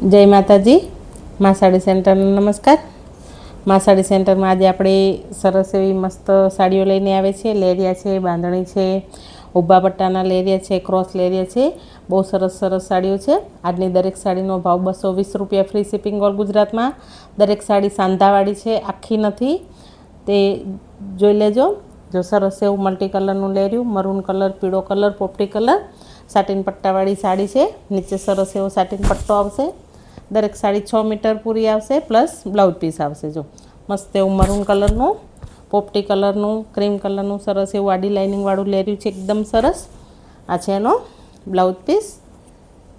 जय माताजी। मां साड़ी सेंटर नमस्कार। मां साड़ी सेंटर में आज आपणे सरस एवी मस्त साड़ीओ लईने आवे छे। लेरिया छे, बांधणी छे, ऊभा पट्टाना लेरिया छे, क्रॉस लेरिया छे। बहुत सरस सरस साड़ीओ छे। आजनी दरेक साड़ीनो भाव 220 रुपया फ्री शिपिंग ऑल गुजरात में। दरेक साड़ी सांधावाड़ी छे, आखी नथी, ते जोई लेजो। जो सरस एवुं मल्टी कलरनुं लेरियुं, मरून कलर, पीळो कलर, पोपटी कलर, साटिन पट्टावाड़ी साड़ी छे। नीचे सरस एवो साटिन पट्टो आवशे। दरेक साड़ी 6 मीटर पूरी आवशे, प्लस ब्लाउज पीस आवशे। जो मस्त एवं मरून कलरनुं, पोपटी कलरनुं, क्रीम कलरनुं सरस एवं आडी लाइनिंग वाळुं लेरियुं छे, एकदम सरस। आ छे एनो ब्लाउज पीस।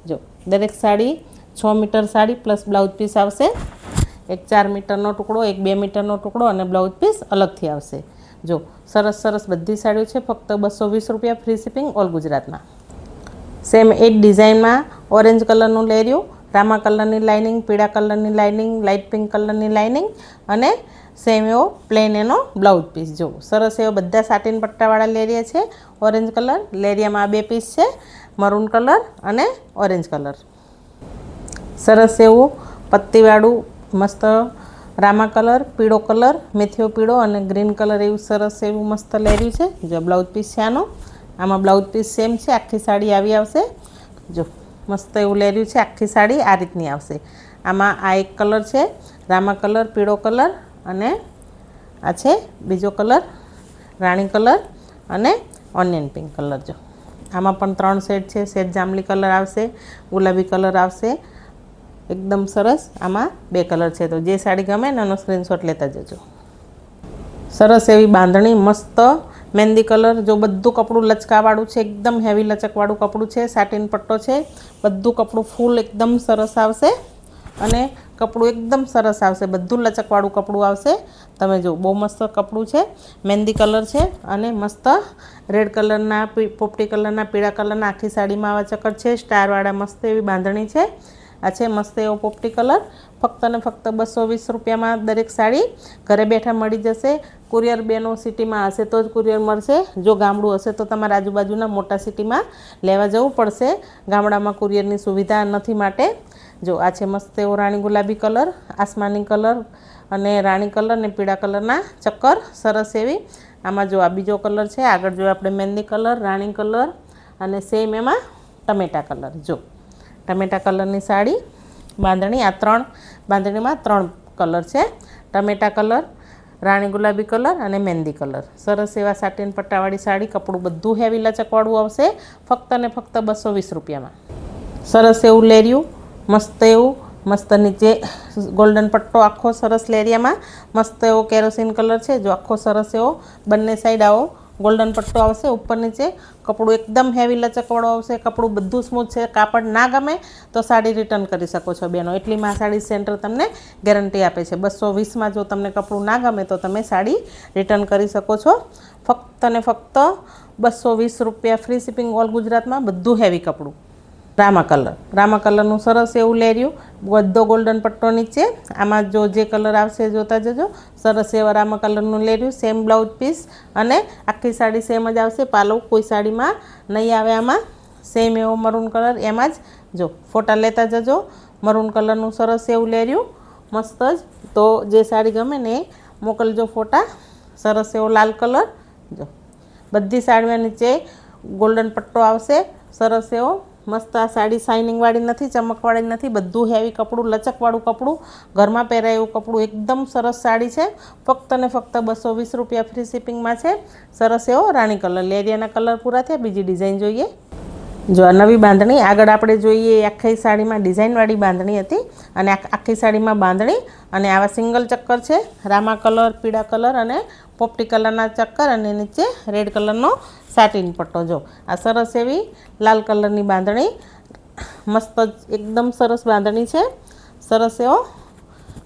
जो दरेक sari 6 metre sari plus blouse piece आवशे। एक 4 मीटरनो टुकड़ो, एक 2 मीटरनो टुकड़ो अने ब्लाउज पीस अलगथी आवशे। जो सरस सरस बधी साड़ीओ छे, फक्त 220 रुपया फ्री शिपिंग ऑल गुजरात में। सेम एक डिजाइन में ऑरेंज कलरनुं लेरियुं, रामा कलरनी लाइनिंग, पीड़ा कलरनी लाइनिंग, लाइट पिंक कलरनी लाइनिंग अने सेम एवो प्लेन एनो ब्लाउज पीस। जो सरस एवो बधा साटिन पट्टावाळा लेरिया छे। ऑरेंज कलर लेरिया में 2 पीस छे, मरून कलर अने ऑरेंज कलर। सरस एवो पत्तीवाळुं मस्त रामा कलर, पीळो कलर, मेथियो पीळो अने ग्रीन कलर एवुं सरस एवुं मस्त लेरियुं छे। जो ब्लाउज पीस छे आनो, आमां ब्लाउज पीस सेम छे, आखी साड़ी आवी आवशे। जो मस्त एवुं लेरियुं छे, आखी साड़ी आ रीतनी आवशे। आमां आ एक कलर छे, रामा कलर, पीळो कलर अने आ छे बीजो कलर, राणी कलर अने ऑनियन पिंक कलर। जो आमां पण 3 शेड छे। शेड जांबली कलर आवशे, गुलाबी कलर आवशे, एकदम सरस। आमां 2 कलर छे। तो जे साड़ी गमे एनो स्क्रीनशॉट लेता जजो। सरस एवी बांधणी मस्त मेहंदी कलर। जो बधुं कपड़ुं लचकावाळुं छे, एकदम हेवी लचकवाळुं कपड़ुं छे। साटिन पट्टो छे, बधुं कपड़ुं फूल एकदम सरस आवशे अने कपड़ुं एकदम सरस आवशे। बधुं लचकवाळुं कपड़ुं आवशे। तमे जो बहु मस्त कपड़ुं छे, मेहंदी कलर छे अने मस्त रेड कलरना, पोपटी कलरना, पीळा कलरना आखी साड़ी में आवा चक्कर छे। स्टारवाळा मस्त एवी बांधणी छे। आ छे मस्त एवो पोपटी कलर। फक्त ने फक्त 220 रुपया में दरेक साड़ी घरे बैठा मळी जशे। कुरियर बेनो सिटी में हशे तो ज कुरियर मळशे। जो गामडुं हशे तो तमारा आजुबाजुना मोटा सिटी में लेवा जवुं पड़शे। गामडामां कुरियरनी सुविधा नथी माटे। जो आ छे मस्त एवो राणी गुलाबी कलर, आसमानी कलर अने राणी कलर ने पीळा कलरना चक्कर सरस एवी। आमां जो आ बीजो कलर छे, आगळ जो आपणे मेहंदी कलर, राणी कलर अने सेम एमां टमेटा कलर। जो टमेटा कलरनी साड़ी बांधणी। आ 3 बांधणी में 3 कलर छे, टमेटा कलर, राणी गुलाबी कलर अने मेहंदी कलर। सरस एवा साटिन पट्टावाड़ी साड़ी। कपड़ुं बधुं हेवी लचकवाळुं आवशे, फक्त ने फक्त 220 रुपया में। सरस एवुं लेरियुं मस्त एवुं, मस्त नीचे गोल्डन पट्टो आखो सरस लेरिया में। मस्त एवो केरोसीन कलर छे। जो आखो सरस एवो बंने साइड आवो गोल्डन पट्टो आवशे ऊपर नीचे। कपड़ुं एकदम हेवी लचकवाळुं आवशे। कपड़ुं बधुं स्मूथ छे। कापड़ ना गमे तो साड़ी रिटर्न करी शको छो बेनो। एटली मां साड़ी सेंटर तमने गेरंटी आपे छे। 220 में जो तमने कपड़ुं ना गमे तो तमे साड़ी रिटर्न करी शको छो। फक्त ने फक्त 220 रुपया फ्री शिपिंग ऑल गुजरात में। बधुं हेवी कपड़ुं। रामा कलरनुं सरस एवुं लेरियुं, बधो गोल्डन पट्टो नीचे। आमां जो जे कलर आवशे जोता जजो। सरस एवा रामा कलरनुं लेरियुं, सेम ब्लाउज पीस अने आखी साड़ी सेम ज आवशे। पालो कोई साड़ी में नहीं आवे। आमां सेम एवो मरून कलर एमां ज। जो फोटा लेता जजो। मरून कलरनुं सरस एवुं लेरियुं मस्त ज। तो जे साड़ी गमे ने मोकलजो फोटा। सरस एवो लाल कलर। जो बधी साड़ीओ नीचे गोल्डन पट्टो आवशे सरस एवो मस्त। आ साड़ी शाइनिंग वाड़ी नहीं, चमकवाड़ी नहीं, बधुं हेवी कपड़ुं, लचकवाड़ुं कपड़ुं, घर में पहेराय एवुं कपड़ुं, एकदम सरस साड़ी है। फक्त ने फक्त 220 रुपया फ्री शिपिंग में है। सरस एवो राणी कलर। लेरियाना कलर पूरा थे। बीजी डिजाइन जोईए। जो आ नवी बांधणी आगळ आपणे जोईए। आखी साड़ी में डिजाइनवाड़ी बांधणी हती अने आखी साड़ी में बांधणी अने आवा सिंगल चक्कर छे। रामा कलर, पीळा कलर अने पोपटी कलरना चक्कर अने नीचे रेड कलरनो साटिन पट्टो। जो आ सरस एवी लाल कलरनी बांधणी मस्त एकदम सरस बांधणी छे। सरस एवो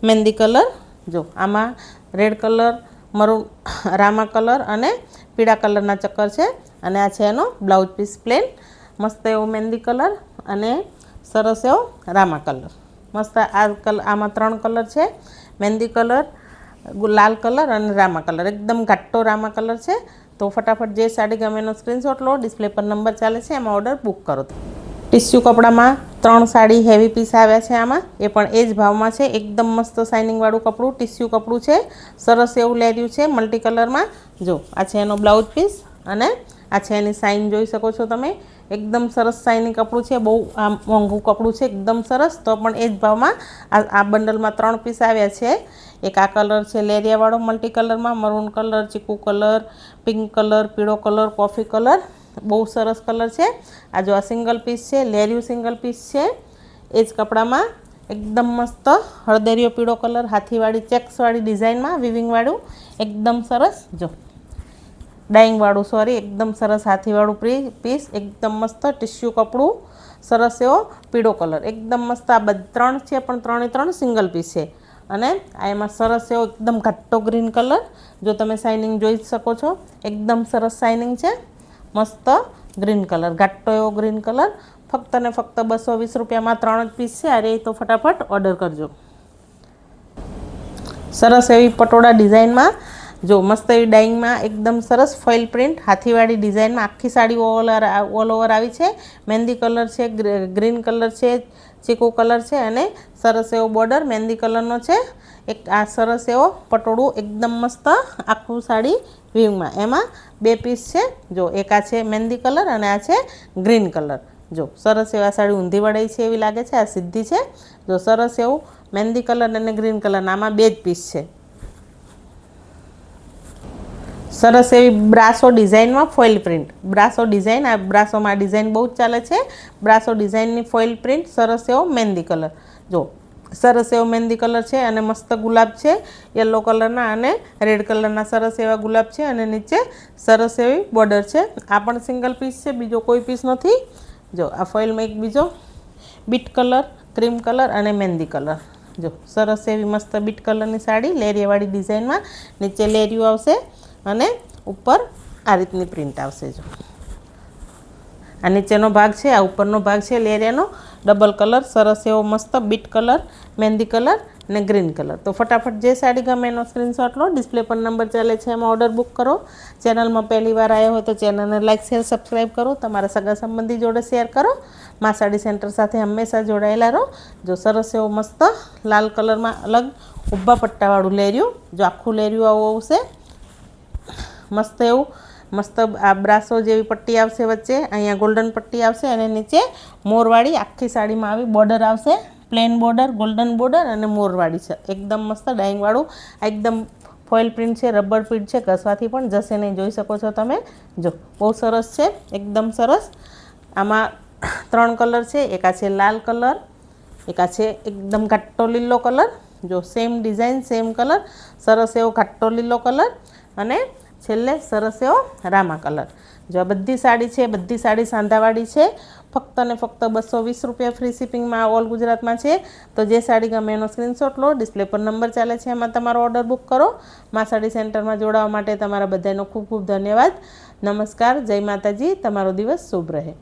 मेहंदी कलर। जो आमां red colour, maroon, Rama colour अने पीळा कलरना चक्कर छे अने आ छे एनो ब्लाउज पीस प्लेन। मस्त एवो मेहंदी कलर अने सरस एवो रामा कलर। मस्त आ कलर आमां 3 कलर छे, मेहंदी कलर, लाल कलर अने रामा कलर। एकदम घाटो रामा कलर छे। तो फटाफट जे साड़ी गमे एनो स्क्रीनशॉट लो। डिस्प्ले पर नंबर चाले छे, एमां ऑर्डर बुक करो। ટીસ્યુ કપડામાં 3 સાડી હેવી પીસ આવ્યા છે આમાં, એ પણ એ જ ભાવમાં છે. એકદમ મસ્ત શાઇનિંગવાળું કપડું, ટીસ્યુ કપડું છે, સરસ એવું લેર્યું છે મલ્ટી કલરમાં. જો આ છે એનો બ્લાઉઝ પીસ અને આ છે એની સાઇન, જોઈ શકો છો તમે. એકદમ સરસ શાઇનિંગ કપડું છે, બહુ આ મોંઘું કપડું છે, એકદમ સરસ. તો પણ એ જ ભાવમાં આ બંડલમાં 3 પીસ આવ્યા છે. એક આ કલર છે લેરિયાવાળો મલ્ટી કલરમાં, મરૂન કલર, ચીકુ કલર, પિંક કલર, પીળો કલર, કોફી કલર, બહુ સરસ કલર છે. આ જો આ સિંગલ પીસ છે, લેરિયું સિંગલ પીસ છે. એ જ કપડામાં એકદમ મસ્ત હળદરિયો પીળો કલર, હાથીવાળી ચેક્સવાળી ડિઝાઇનમાં વિવિંગવાળું, એકદમ સરસ. જો ડાઇંગવાળું, સોરી, એકદમ સરસ હાથીવાળું પીસ, એકદમ મસ્ત ટીસ્યુ કપડું, સરસ એવો પીળો કલર, એકદમ મસ્ત. આ 3 છે પણ 3 સિંગલ પીસ છે. અને આ એમાં સરસ એવો એકદમ ઘાટો ગ્રીન કલર, જો તમે શાઇનિંગ જોઈ શકો છો, એકદમ સરસ શાઇનિંગ છે, મસ્ત ગ્રીન કલર, ઘાટો એવો ગ્રીન કલર. ફક્ત ને ફક્ત 220 રૂપિયામાં 3 જ પીસ છે. અરે તો ફટાફટ ઓર્ડર કરજો. સરસ એવી પટોળા ડિઝાઇનમાં, જો મસ્ત એવી ડાઇંગમાં એકદમ સરસ ફોઇલ પ્રિન્ટ હાથીવાળી ડિઝાઇનમાં આખી સાડી ઓલ ઓવર આવી છે. મહેંદી કલર છે, ગ્રીન કલર છે, ચીકુ કલર છે અને સરસ એવો બોર્ડર મહેંદી કલરનો છે. એક આ સરસ એવો પટોળું, એકદમ મસ્ત આખું સાડી વિંગમાં, એમાં 2 પીસ છે. જો એક આ છે મહેંદી કલર અને આ છે ગ્રીન કલર. જો સરસ એવા સાડી ઊંધી વડાઈ છે એવી લાગે છે, આ સીધી છે. જો સરસ એવું મહેંદી કલર અને ગ્રીન કલરના આમાં 2 જ પીસ છે. સરસ એવી બ્રાસો ડિઝાઇનમાં ફોઇલ પ્રિન્ટ, બ્રાસો ડિઝાઇન, આ બ્રાસોમાં ડિઝાઇન બહુ જ ચાલે છે. બ્રાસો ડિઝાઇનની ફોઇલ પ્રિન્ટ, સરસ એવો મહેંદી કલર. જો સરસ એવો મહેંદી કલર છે અને મસ્ત ગુલાબ છે યલો કલરના અને રેડ કલરના, સરસ એવા ગુલાબ છે અને નીચે સરસ એવી બોર્ડર છે. આ પણ સિંગલ પીસ છે, બીજો કોઈ પીસ નથી. જો આ ફોઇલમાં એક બીજો બીટ કલર, ક્રીમ કલર અને મહેંદી કલર. જો સરસ એવી મસ્ત બીટ કલરની સાડી લેરિયાવાળી ડિઝાઇનમાં, નીચે લેરિયું આવશે અને ઉપર આ રીતની પ્રિન્ટ આવશે. જો આ નીચેનો ભાગ છે, આ ઉપરનો ભાગ છે લેરિયાનો, ડબલ કલર, સરસ એવો મસ્ત બીટ કલર, મહેંદી કલર ને ગ્રીન કલર. તો ફટાફટ જે સાડી ગમે એનો સ્ક્રીનશોટ લો, ડિસ્પ્લે પર નંબર ચાલે છે એમાં ઓર્ડર બુક કરો. ચેનલમાં પહેલી વાર આવ્યા હોય તો ચેનલને લાઇક, શેર, સબસ્ક્રાઈબ કરો. તમારા સગા સંબંધી જોડે શેર કરો. મા સાડી સેન્ટર સાથે હંમેશા જોડાયેલા રહો. જો સરસ એવો મસ્ત લાલ કલરમાં અલગ ઊભા પટ્ટાવાળું લેરિયું, જો આખું લેરિયું આવું આવશે, મસ્ત એવું, મસ્ત આ બ્રાસો જેવી પટ્ટી આવશે વચ્ચે, અહીંયા ગોલ્ડન પટ્ટી આવશે અને નીચે મોરવાળી આખી સાડીમાં આવી બોર્ડર આવશે, પ્લેન બોર્ડર, ગોલ્ડન બોર્ડર અને મોરવાળી છે. એકદમ મસ્ત ડાઇંગવાળું, એકદમ ફોઇલ પ્રિન્ટ છે, રબર પ્રિન્ટ છે, ઘસવાથી પણ જશે નહીં, જોઈ શકો છો તમે. જો બહુ સરસ છે, એકદમ સરસ. આમાં 3 કલર છે, એક આ છે લાલ કલર, એક આ છે એકદમ ઘાટો લીલો કલર. જો સેમ ડિઝાઇન, સેમ કલર, સરસ એવો ઘાટો લીલો કલર અને છેલ્લે સરસ એવો રામા કલર. જો આ બધી સાડી છે, બધી સાડી સાંધાવાળી છે. ફક્ત ને ફક્ત 220 રૂપિયા ફ્રી શિપિંગમાં ઓલ ગુજરાતમાં છે. તો જે સાડી ગમે એનો સ્ક્રીનશોટ લો, ડિસ્પ્લે પર નંબર ચાલે છે એમાં તમારો ઓર્ડર બુક કરો. મા સાડી સેન્ટરમાં જોડાવા માટે તમારા બધાનો ખૂબ ખૂબ ધન્યવાદ. નમસ્કાર, જય માતાજી, તમારો દિવસ શુભ રહે.